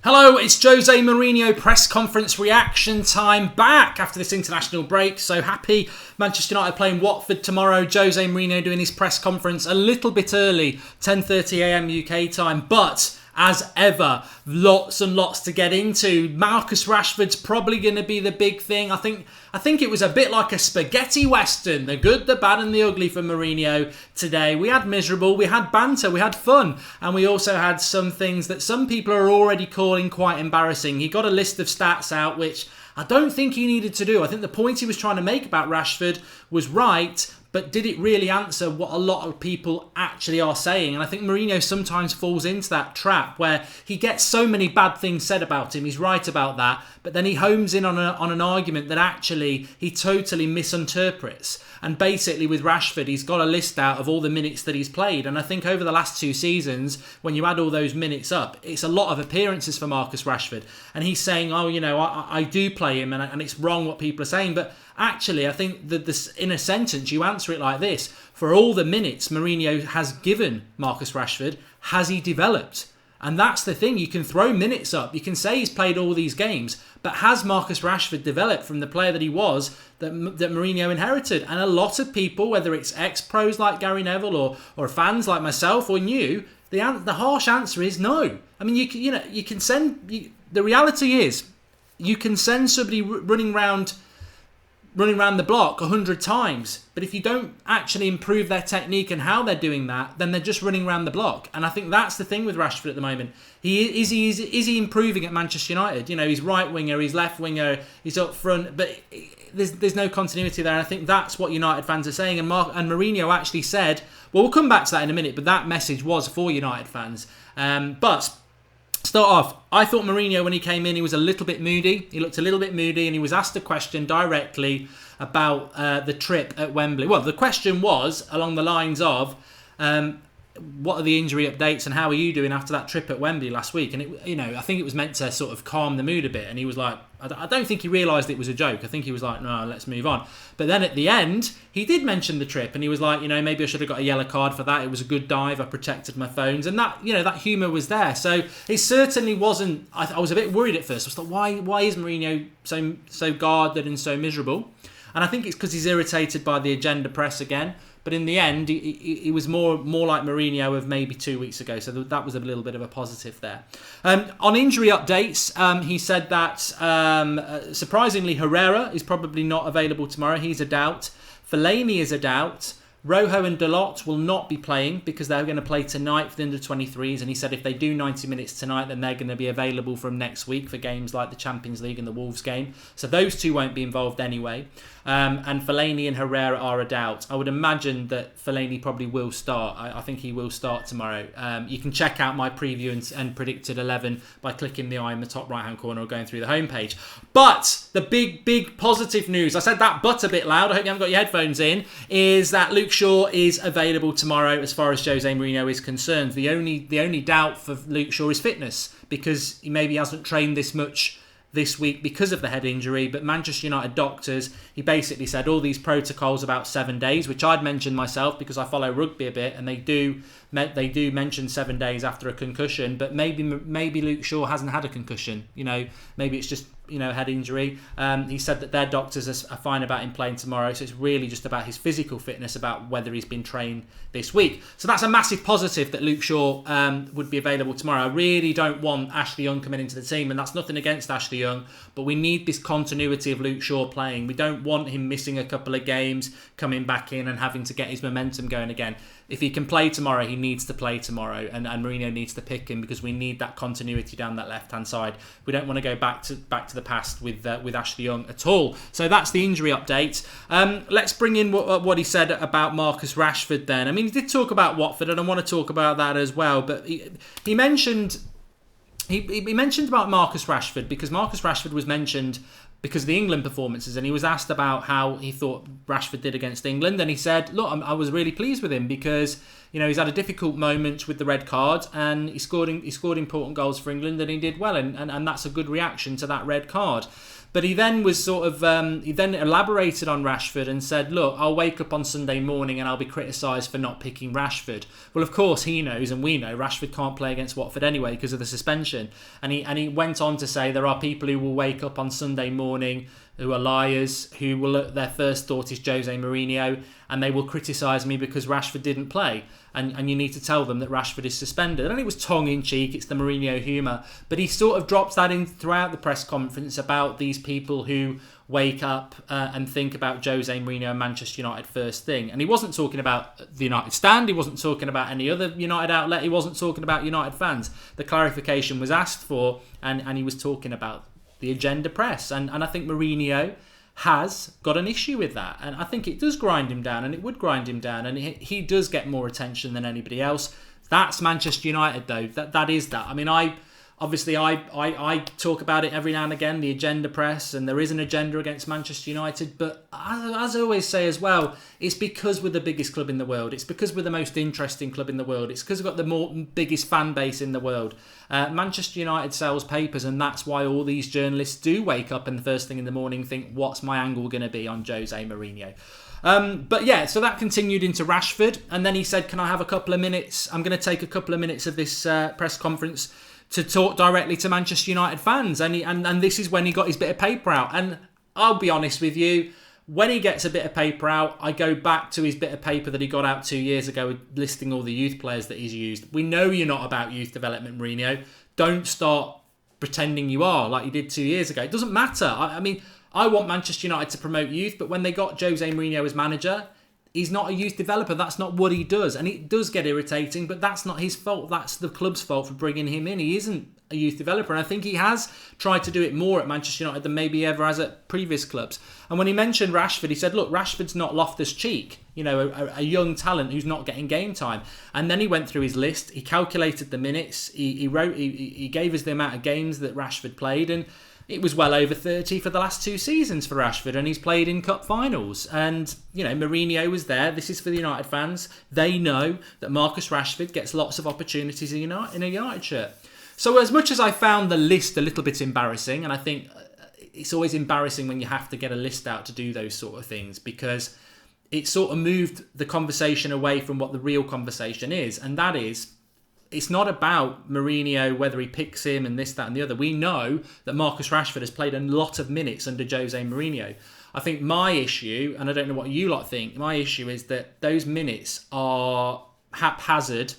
Hello, it's Jose Mourinho press conference reaction time, back after this international break. So happy Manchester United playing Watford tomorrow. Jose Mourinho doing his press conference a little bit early, 10:30 a.m. UK time, but as ever, lots and lots to get into. Marcus Rashford's probably going to be the big thing. I think it was a bit like a spaghetti western, the good, the bad and the ugly for Mourinho today. We had miserable, we had banter, we had fun, and we also had some things that some people are already calling quite embarrassing. He got a list of stats out, which I don't think he needed to do. I think the point he was trying to make about Rashford was right, but did it really answer what a lot of people actually are saying? And I think Mourinho sometimes falls into that trap where he gets so many bad things said about him. He's right about that. But then he homes in on an argument that actually he totally misinterprets. And basically with Rashford, he's got a list out of all the minutes that he's played. And I think over the last 2 seasons, when you add all those minutes up, it's a lot of appearances for Marcus Rashford. And he's saying, oh, you know, I do play him and it's wrong what people are saying. But actually, I think that this, in a sentence, you answer it like this. For all the minutes Mourinho has given Marcus Rashford, has he developed? And that's the thing. You can throw minutes up. You can say he's played all these games. But has Marcus Rashford developed from the player that he was that Mourinho inherited? And a lot of people, whether it's ex-pros like Gary Neville or fans like myself or you, the harsh answer is no. I mean, you can send... the reality is, you can send somebody running around the block 100 times, but if you don't actually improve their technique and how they're doing that, then they're just running around the block. And I think that's the thing with Rashford at the moment. Is he improving at Manchester United? You know, he's right winger, he's left winger, he's up front, but there's no continuity there. And I think that's what United fans are saying. And Mourinho actually said, well, we'll come back to that in a minute, but that message was for United fans. But start off, I thought Mourinho, when he came in, he was a little bit moody. He looked a little bit moody, and he was asked a question directly about the trip at Wembley. Well, the question was along the lines of, what are the injury updates and how are you doing after that trip at Wembley last week? And I think it was meant to sort of calm the mood a bit. And he was like, I don't think he realised it was a joke. I think he was like, no, let's move on. But then at the end, he did mention the trip, and he was like, maybe I should have got a yellow card for that. It was a good dive. I protected my phones, and that humour was there. So it certainly wasn't. I was a bit worried at first. I was like, why is Mourinho so guarded and so miserable? And I think it's because he's irritated by the agenda press again. But in the end, he was more like Mourinho of maybe 2 weeks ago. So that was a little bit of a positive there. On injury updates, he said that surprisingly Herrera is probably not available tomorrow. He's a doubt. Fellaini is a doubt. Rojo and Dalot will not be playing because they're going to play tonight for the under-23s. And he said if they do 90 minutes tonight, then they're going to be available from next week for games like the Champions League and the Wolves game. So those two won't be involved anyway. And Fellaini and Herrera are a doubt. I would imagine that Fellaini probably will start. I think he will start tomorrow. You can check out my preview and predicted 11 by clicking the eye in the top right-hand corner or going through the homepage. But the big positive news, I said that but a bit loud, I hope you haven't got your headphones in, is that Luke Shaw is available tomorrow as far as Jose Mourinho is concerned. The only doubt for Luke Shaw is fitness, because he maybe hasn't trained this much this week because of the head injury. But Manchester United doctors, he basically said all these protocols about 7 days, which I'd mentioned myself because I follow rugby a bit, and they do mention 7 days after a concussion. But maybe Luke Shaw hasn't had a concussion. Maybe it's just head injury. He said that their doctors are fine about him playing tomorrow, so it's really just about his physical fitness, about whether he's been trained this week. So that's a massive positive that Luke Shaw would be available tomorrow. I really don't want Ashley Young coming into the team, and that's nothing against Ashley Young, but we need this continuity of Luke Shaw playing. We don't want him missing a couple of games, coming back in and having to get his momentum going again. If he can play tomorrow, he needs to play tomorrow, and Mourinho needs to pick him because we need that continuity down that left-hand side. We don't want to go back to the past with Ashley Young at all. So that's the injury update. Let's bring in what he said about Marcus Rashford then. I mean, he did talk about Watford, and I want to talk about that as well. But he mentioned about Marcus Rashford because Marcus Rashford was mentioned because of the England performances, and he was asked about how he thought Rashford did against England, and he said, look, I was really pleased with him because He's had a difficult moment with the red card, and he scored important goals for England, and he did well, and that's a good reaction to that red card. But he then was he then elaborated on Rashford and said, look, I'll wake up on Sunday morning and I'll be criticised for not picking Rashford. Well, of course, he knows, and we know, Rashford can't play against Watford anyway because of the suspension. And he went on to say there are people who will wake up on Sunday morning who are liars, who will, their first thought is Jose Mourinho, and they will criticise me because Rashford didn't play. And you need to tell them that Rashford is suspended. And it was tongue-in-cheek, it's the Mourinho humour. But he sort of drops that in throughout the press conference about these people who wake up and think about Jose Mourinho and Manchester United first thing. And he wasn't talking about the United Stand, he wasn't talking about any other United outlet, he wasn't talking about United fans. The clarification was asked for, and he was talking about the agenda press. And I think Mourinho has got an issue with that, and I think it does grind him down, and it would grind him down, and he does get more attention than anybody else. That's Manchester United, though. That is that. I mean, I talk about it every now and again, the agenda press, and there is an agenda against Manchester United, but as I always say as well, it's because we're the biggest club in the world. It's because we're the most interesting club in the world. It's because we've got the biggest fan base in the world. Manchester United sells papers, and that's why all these journalists do wake up and the first thing in the morning think, what's my angle going to be on Jose Mourinho? But yeah, so that continued into Rashford, and then he said, can I have a couple of minutes? I'm going to take a couple of minutes of this press conference to talk directly to Manchester United fans. And this is when he got his bit of paper out. And I'll be honest with you, when he gets a bit of paper out, I go back to his bit of paper that he got out 2 years ago listing all the youth players that he's used. We know you're not about youth development, Mourinho. Don't start pretending you are like you did 2 years ago. It doesn't matter. I mean, I want Manchester United to promote youth, but when they got Jose Mourinho as manager, he's not a youth developer. That's not what he does. And it does get irritating, but that's not his fault. That's the club's fault for bringing him in. He isn't a youth developer. And I think he has tried to do it more at Manchester United than maybe he ever has at previous clubs. And when he mentioned Rashford, he said, look, Rashford's not Loftus-Cheek, a young talent who's not getting game time. And then he went through his list. He calculated the minutes. He gave us the amount of games that Rashford played. And it was well over 30 for the last 2 seasons for Rashford, and he's played in cup finals. And, Mourinho was there. This is for the United fans. They know that Marcus Rashford gets lots of opportunities in a United shirt. So as much as I found the list a little bit embarrassing, and I think it's always embarrassing when you have to get a list out to do those sort of things, because it sort of moved the conversation away from what the real conversation is, and that is, it's not about Mourinho, whether he picks him and this, that and the other. We know that Marcus Rashford has played a lot of minutes under Jose Mourinho. I think my issue, and I don't know what you lot think, my issue is that those minutes are haphazard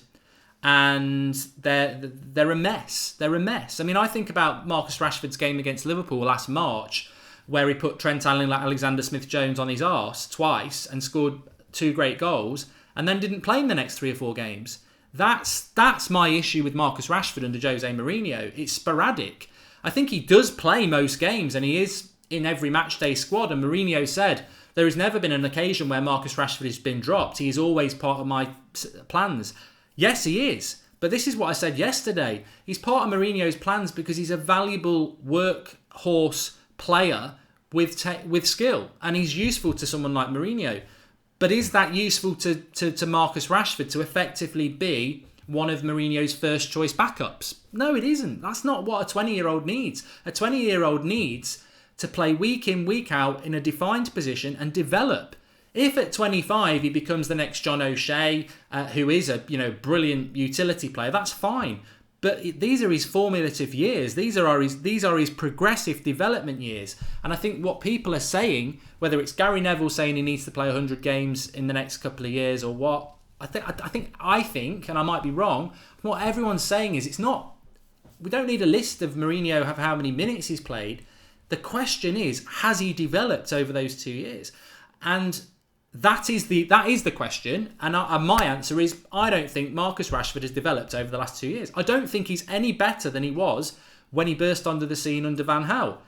and they're a mess. They're a mess. I mean, I think about Marcus Rashford's game against Liverpool last March, where he put Trent Alexander-Smith-Jones on his arse twice and scored 2 great goals, and then didn't play in the next 3 or 4 games. That's my issue with Marcus Rashford under Jose Mourinho. It's sporadic. I think he does play most games, and he is in every matchday squad. And Mourinho said there has never been an occasion where Marcus Rashford has been dropped. He is always part of my plans. Yes, he is. But this is what I said yesterday. He's part of Mourinho's plans because he's a valuable workhorse player with skill, and he's useful to someone like Mourinho. But is that useful to Marcus Rashford to effectively be one of Mourinho's first choice backups? No, it isn't. That's not what a 20-year-old needs. A 20-year-old needs to play week in, week out in a defined position and develop. If at 25 he becomes the next John O'Shea, who is a brilliant utility player, that's fine. But these are his formative years. These are his progressive development years. And I think what people are saying, whether it's Gary Neville saying he needs to play 100 games in the next couple of years or what, I think, and I might be wrong, what everyone's saying is we don't need a list of Mourinho of how many minutes he's played. The question is, has he developed over those 2 years? And that is the question, and my answer is I don't think Marcus Rashford has developed over the last 2 years. I don't think he's any better than he was when he burst onto the scene under Van Gaal.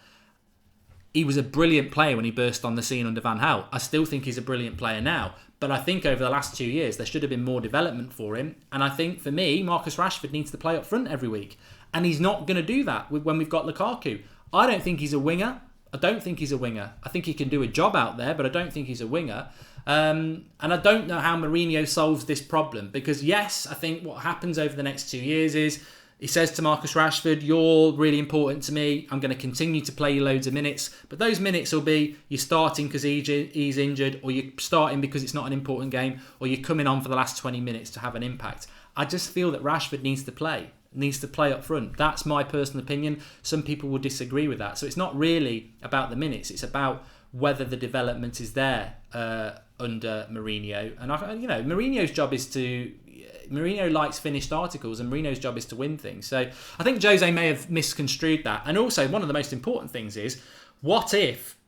He was a brilliant player when he burst on the scene under Van Gaal. I still think he's a brilliant player now, but I think over the last 2 years there should have been more development for him, and I think for me Marcus Rashford needs to play up front every week, and he's not going to do that when we've got Lukaku. I don't think he's a winger. I don't think he's a winger. I think he can do a job out there, but I don't think he's a winger. And I don't know how Mourinho solves this problem, because yes, I think what happens over the next 2 years is he says to Marcus Rashford, you're really important to me. I'm going to continue to play you loads of minutes. But those minutes will be you're starting because he's injured, or you're starting because it's not an important game, or you're coming on for the last 20 minutes to have an impact. I just feel that Rashford needs to play up front. That's my personal opinion. Some people will disagree with that. So it's not really about the minutes. It's about whether the development is there under Mourinho. And Mourinho's job is to... Mourinho likes finished articles, and Mourinho's job is to win things. So I think Jose may have misconstrued that. And also, one of the most important things is, what if,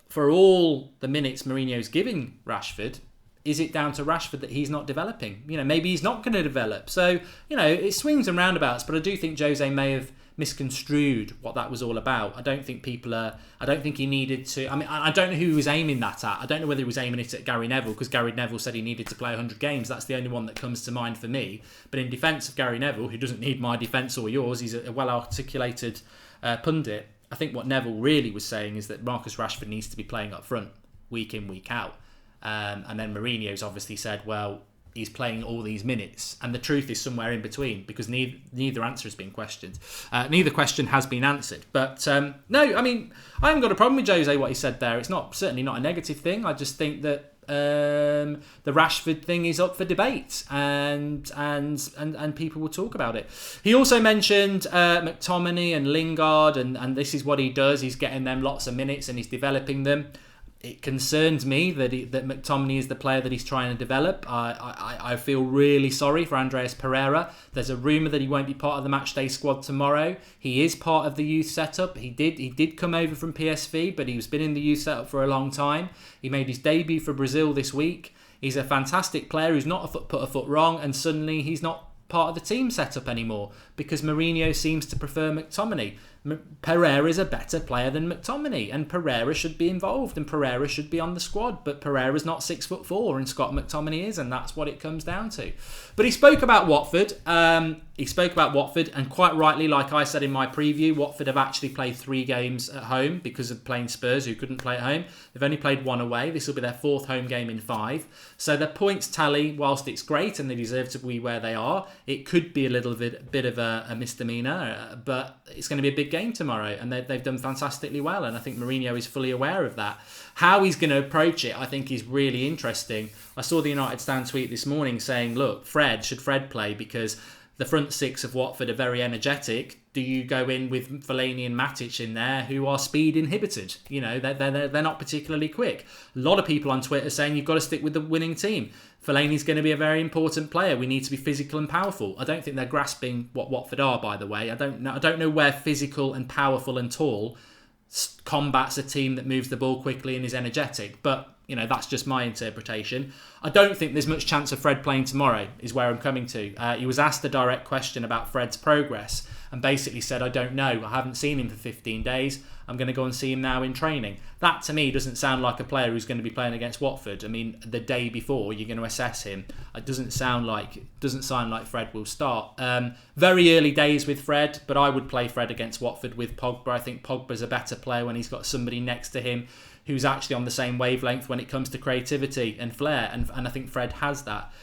for all the minutes Mourinho's giving Rashford, is it down to Rashford that he's not developing? Maybe he's not going to develop. So, it swings and roundabouts, but I do think Jose may have misconstrued what that was all about. I don't think he needed to... I don't know who he was aiming that at. I don't know whether he was aiming it at Gary Neville, because Gary Neville said he needed to play 100 games. That's the only one that comes to mind for me. But in defence of Gary Neville, who doesn't need my defence or yours, he's a well-articulated pundit. I think what Neville really was saying is that Marcus Rashford needs to be playing up front, week in, week out. And then Mourinho's obviously said, well, he's playing all these minutes, and the truth is somewhere in between, because neither answer has been questioned. Neither question has been answered. But no, I haven't got a problem with Jose, what he said there. It's certainly not a negative thing. I just think that the Rashford thing is up for debate, and people will talk about it. He also mentioned McTominay and Lingard, and this is what he does. He's getting them lots of minutes and he's developing them. It concerns me that McTominay is the player that he's trying to develop. I feel really sorry for Andreas Pereira. There's a rumour that he won't be part of the matchday squad tomorrow. He is part of the youth setup. He did come over from PSV, but he's been in the youth setup for a long time. He made his debut for Brazil this week. He's a fantastic player who's not put a foot wrong, and suddenly he's not part of the team setup anymore because Mourinho seems to prefer McTominay. Pereira is a better player than McTominay, and Pereira should be involved, and Pereira should be on the squad, but Pereira's not 6'4", and Scott McTominay is, and that's what it comes down to. But he spoke about Watford. And quite rightly, like I said in my preview, Watford have actually played 3 games at home because of playing Spurs, who couldn't play at home. They've only played 1 away. This will be their 4th home game in 5. So their points tally, whilst it's great and they deserve to be where they are, it could be a little bit of a misdemeanor, but it's going to be a big game tomorrow, and they've done fantastically well, and I think Mourinho is fully aware of that. How he's going to approach it, I think, is really interesting. I saw the United Stand tweet this morning saying, look, should Fred play because the front 6 of Watford are very energetic? Do you go in with Fellaini and Matic in there, who are speed inhibited? They're not particularly quick. A lot of people on Twitter saying you've got to stick with the winning team. Fellaini's going to be a very important player. We need to be physical and powerful. I don't think they're grasping what Watford are, by the way. I don't know where physical and powerful and tall combats a team that moves the ball quickly and is energetic. But, that's just my interpretation. I don't think there's much chance of Fred playing tomorrow, is where I'm coming to. He was asked a direct question about Fred's progress and basically said, I don't know. I haven't seen him for 15 days. I'm going to go and see him now in training. That, to me, doesn't sound like a player who's going to be playing against Watford. The day before, you're going to assess him. It doesn't sound like Fred will start. Very early days with Fred, but I would play Fred against Watford with Pogba. I think Pogba's a better player when he's got somebody next to him who's actually on the same wavelength when it comes to creativity and flair, and I think Fred has that.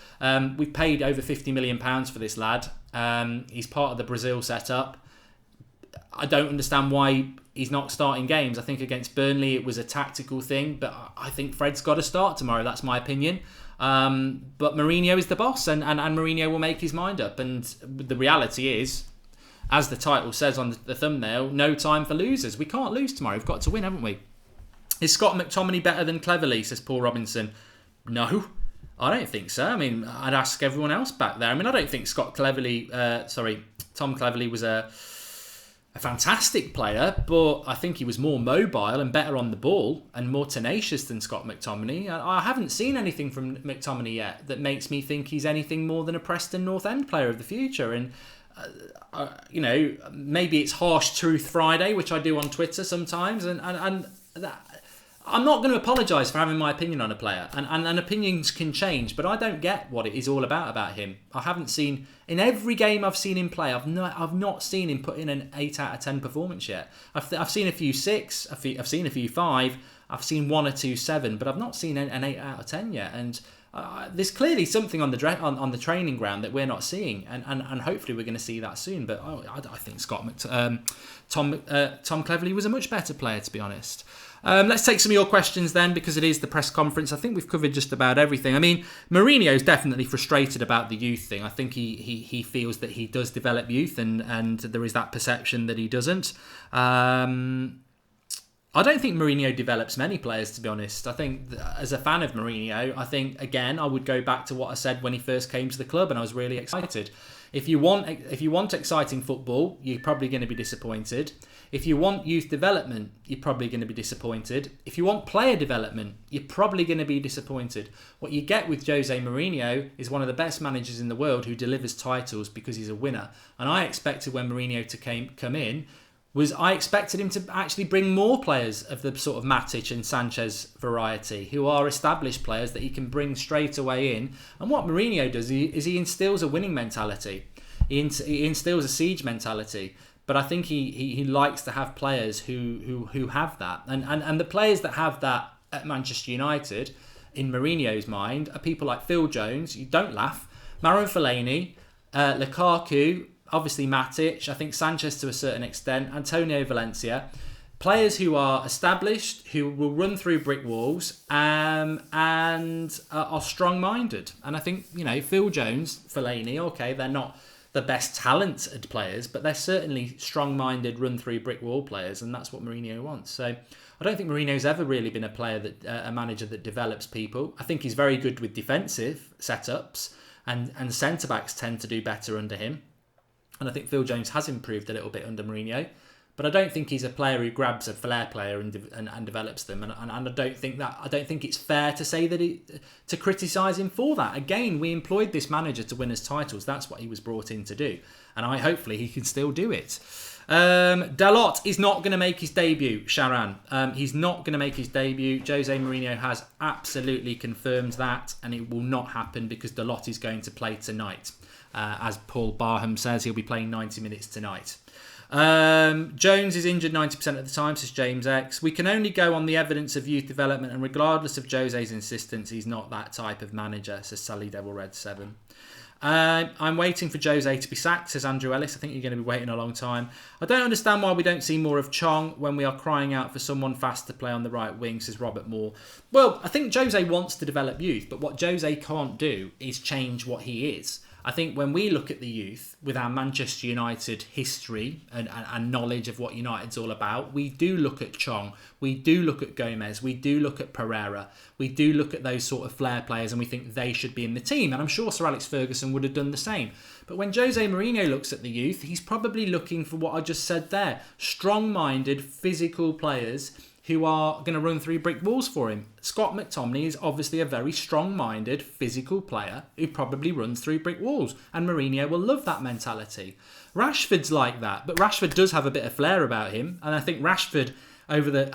We've paid over £50 million for this lad. He's part of the Brazil setup. I don't understand why he's not starting games. I think against Burnley it was a tactical thing, but I think Fred's got to start tomorrow. That's my opinion. But Mourinho is the boss, and Mourinho will make his mind up. And the reality is, as the title says on the thumbnail, no time for losers. We can't lose tomorrow. We've got to win, haven't we? Is Scott McTominay better than Cleverley, says Paul Robinson? No, I don't think so. I'd ask everyone else back there. I don't think Tom Cleverley was a fantastic player, but I think he was more mobile and better on the ball and more tenacious than Scott McTominay. I haven't seen anything from McTominay yet that makes me think he's anything more than a Preston North End player of the future. And maybe it's Harsh Truth Friday, which I do on Twitter sometimes, and that I'm not going to apologise for having my opinion on a player, and opinions can change, but I don't get what it is all about him. I haven't seen, in every game I've seen him play, I've not seen him put in an 8 out of 10 performance yet. I've seen a few 6, I've seen a few 5, I've seen 1 or 2 7, but I've not seen an 8 out of 10 yet. And there's clearly something on the training ground that we're not seeing, and hopefully we're going to see that soon. But I think Tom Cleverley was a much better player, to be honest. Let's take some of your questions then, because it is the press conference. I think we've covered just about everything. I mean, Mourinho's definitely frustrated about the youth thing. I think he feels that he does develop youth, and there is that perception that he doesn't. I don't think Mourinho develops many players, to be honest. I think as a fan of Mourinho, I think, again, I would go back to what I said when he first came to the club, and I was really excited. If you want exciting football, you're probably going to be disappointed. If you want youth development, you're probably going to be disappointed. If you want player development, you're probably going to be disappointed. What you get with Jose Mourinho is one of the best managers in the world who delivers titles because he's a winner. And I expected when Mourinho come in, I expected him to actually bring more players of the sort of Matic and Sanchez variety, who are established players that he can bring straight away in. And what Mourinho does is he instills a winning mentality. He instills a siege mentality. But I think he likes to have players who have that. And the players that have that at Manchester United, in Mourinho's mind, are people like Phil Jones. You don't laugh. Marouane Fellaini, Lukaku, obviously Matic, I think Sanchez to a certain extent, Antonio Valencia. Players who are established, who will run through brick walls, and are strong-minded. And I think, Phil Jones, Fellaini, okay, they're not the best talented players, but they're certainly strong-minded, run-through brick wall players, and that's what Mourinho wants. So I don't think Mourinho's ever really been a manager that develops people. I think he's very good with defensive setups, and centre-backs tend to do better under him. And I think Phil Jones has improved a little bit under Mourinho, but I don't think he's a player who grabs a flair player and develops them. And I don't think it's fair to say to criticise him for that. Again, we employed this manager to win us titles. That's what he was brought in to do, and hopefully he can still do it. Dalot is not going to make his debut, Sharon. He's not going to make his debut. Jose Mourinho has absolutely confirmed that, and it will not happen because Dalot is going to play tonight. As Paul Barham says, he'll be playing 90 minutes tonight. Jones is injured 90% of the time, says James X. We can only go on the evidence of youth development, and regardless of Jose's insistence, he's not that type of manager, says Sally Devil Red 7. I'm waiting for Jose to be sacked, says Andrew Ellis. I think you're going to be waiting a long time. I don't understand why we don't see more of Chong when we are crying out for someone fast to play on the right wing, says Robert Moore. Well, I think Jose wants to develop youth, but what Jose can't do is change what he is. I think when we look at the youth, with our Manchester United history and knowledge of what United's all about, we do look at Chong, we do look at Gomez, we do look at Pereira, we do look at those sort of flair players, and we think they should be in the team. And I'm sure Sir Alex Ferguson would have done the same. But when Jose Mourinho looks at the youth, he's probably looking for what I just said there. Strong-minded, physical players who are going to run through brick walls for him. Scott McTominay is obviously a very strong-minded, physical player who probably runs through brick walls, and Mourinho will love that mentality. Rashford's like that, but Rashford does have a bit of flair about him, and I think Rashford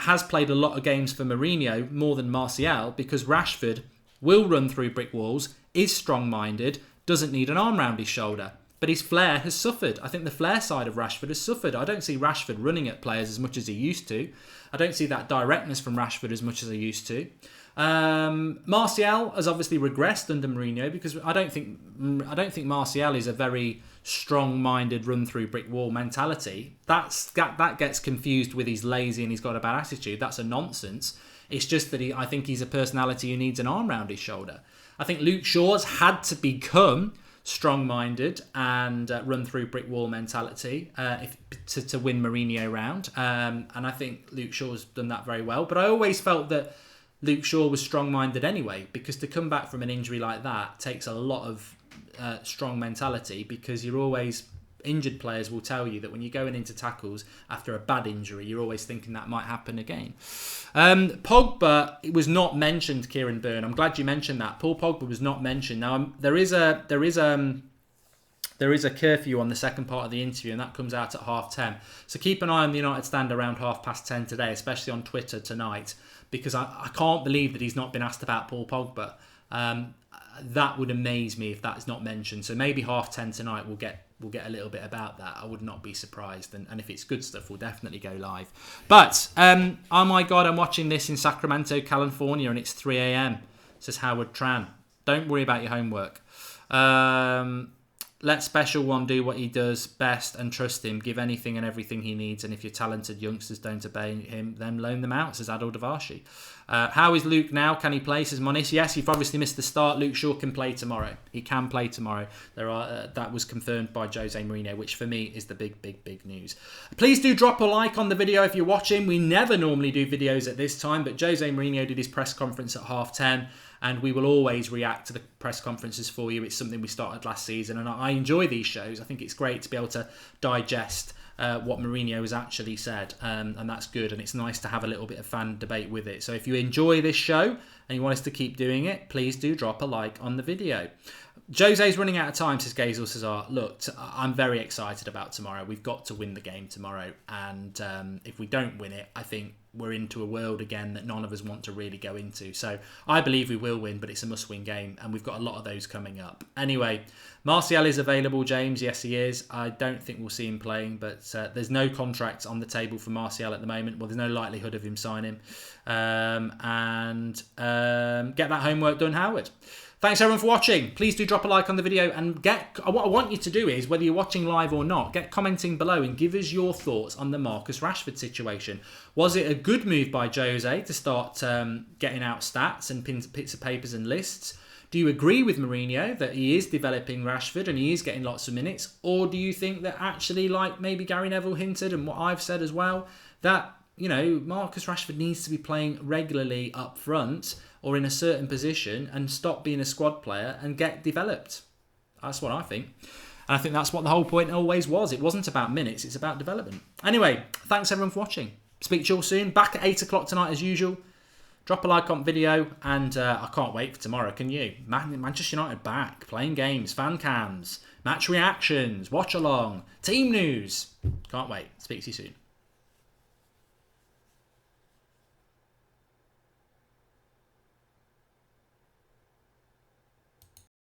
has played a lot of games for Mourinho more than Martial, because Rashford will run through brick walls, is strong-minded, doesn't need an arm round his shoulder. But his flair has suffered. I think the flair side of Rashford has suffered. I don't see Rashford running at players as much as he used to. I don't see that directness from Rashford as much as I used to. Martial has obviously regressed under Mourinho, because I don't think Martial is a very strong-minded run-through brick wall mentality. That gets confused with he's lazy and he's got a bad attitude. That's a nonsense. It's just that I think he's a personality who needs an arm round his shoulder. I think Luke Shaw's had to become strong-minded and run through brick wall mentality to win Mourinho round, and I think Luke Shaw's done that very well. But I always felt that Luke Shaw was strong-minded anyway, because to come back from an injury like that takes a lot of strong mentality, because injured players will tell you that when you're going into tackles after a bad injury, you're always thinking that might happen again. Pogba was not mentioned, Kieran Byrne. I'm glad you mentioned that. Paul Pogba was not mentioned. Now there is there is a curfew on the second part of the interview, and that comes out at 10:30. So keep an eye on the United Stand around 10:30 today, especially on Twitter tonight, because I can't believe that he's not been asked about Paul Pogba. That would amaze me if that is not mentioned. So maybe 10:30 tonight we'll get a little bit about that. I would not be surprised. And if it's good stuff, we'll definitely go live. But, oh my God, I'm watching this in Sacramento, California, and it's 3 a.m. Says Howard Tran. Don't worry about your homework. Let Special One do what he does best and trust him. Give anything and everything he needs. And if your talented youngsters don't obey him, then loan them out, says Adol Davashi. How is Luke now? Can he play, says Monis? Yes, you've obviously missed the start. Luke Shaw can play tomorrow. He can play tomorrow. That was confirmed by Jose Mourinho, which for me is the big news. Please do drop a like on the video if you're watching. We never normally do videos at this time, but Jose Mourinho did his press conference at 10:30. And we will always react to the press conferences for you. It's something we started last season. And I enjoy these shows. I think it's great to be able to digest what Mourinho has actually said. And that's good. And it's nice to have a little bit of fan debate with it. So if you enjoy this show and you want us to keep doing it, please do drop a like on the video. Jose's running out of time, says Gazel Cesar. Look, I'm very excited about tomorrow. We've got to win the game tomorrow. And if we don't win it, I think we're into a world again that none of us want to really go into. So I believe we will win, but it's a must-win game, and we've got a lot of those coming up. Anyway, Martial is available, James. Yes, he is. I don't think we'll see him playing, but there's no contract on the table for Martial at the moment. Well, there's no likelihood of him signing. Get that homework done, Howard. Thanks everyone for watching. Please do drop a like on the video, and what I want you to do is, whether you're watching live or not, get commenting below and give us your thoughts on the Marcus Rashford situation. Was it a good move by Jose to start getting out stats and bits of papers and lists? Do you agree with Mourinho that he is developing Rashford and he is getting lots of minutes? Or do you think that actually, like maybe Gary Neville hinted and what I've said as well, that, you know, Marcus Rashford needs to be playing regularly up front or in a certain position and stop being a squad player and get developed? That's what I think. And I think that's what the whole point always was. It wasn't about minutes, it's about development. Anyway, thanks everyone for watching. Speak to you all soon. Back at 8 o'clock tonight as usual. Drop a like on video, and I can't wait for tomorrow, can you? Manchester United back, playing games, fan cams, match reactions, watch along, team news. Can't wait. Speak to you soon.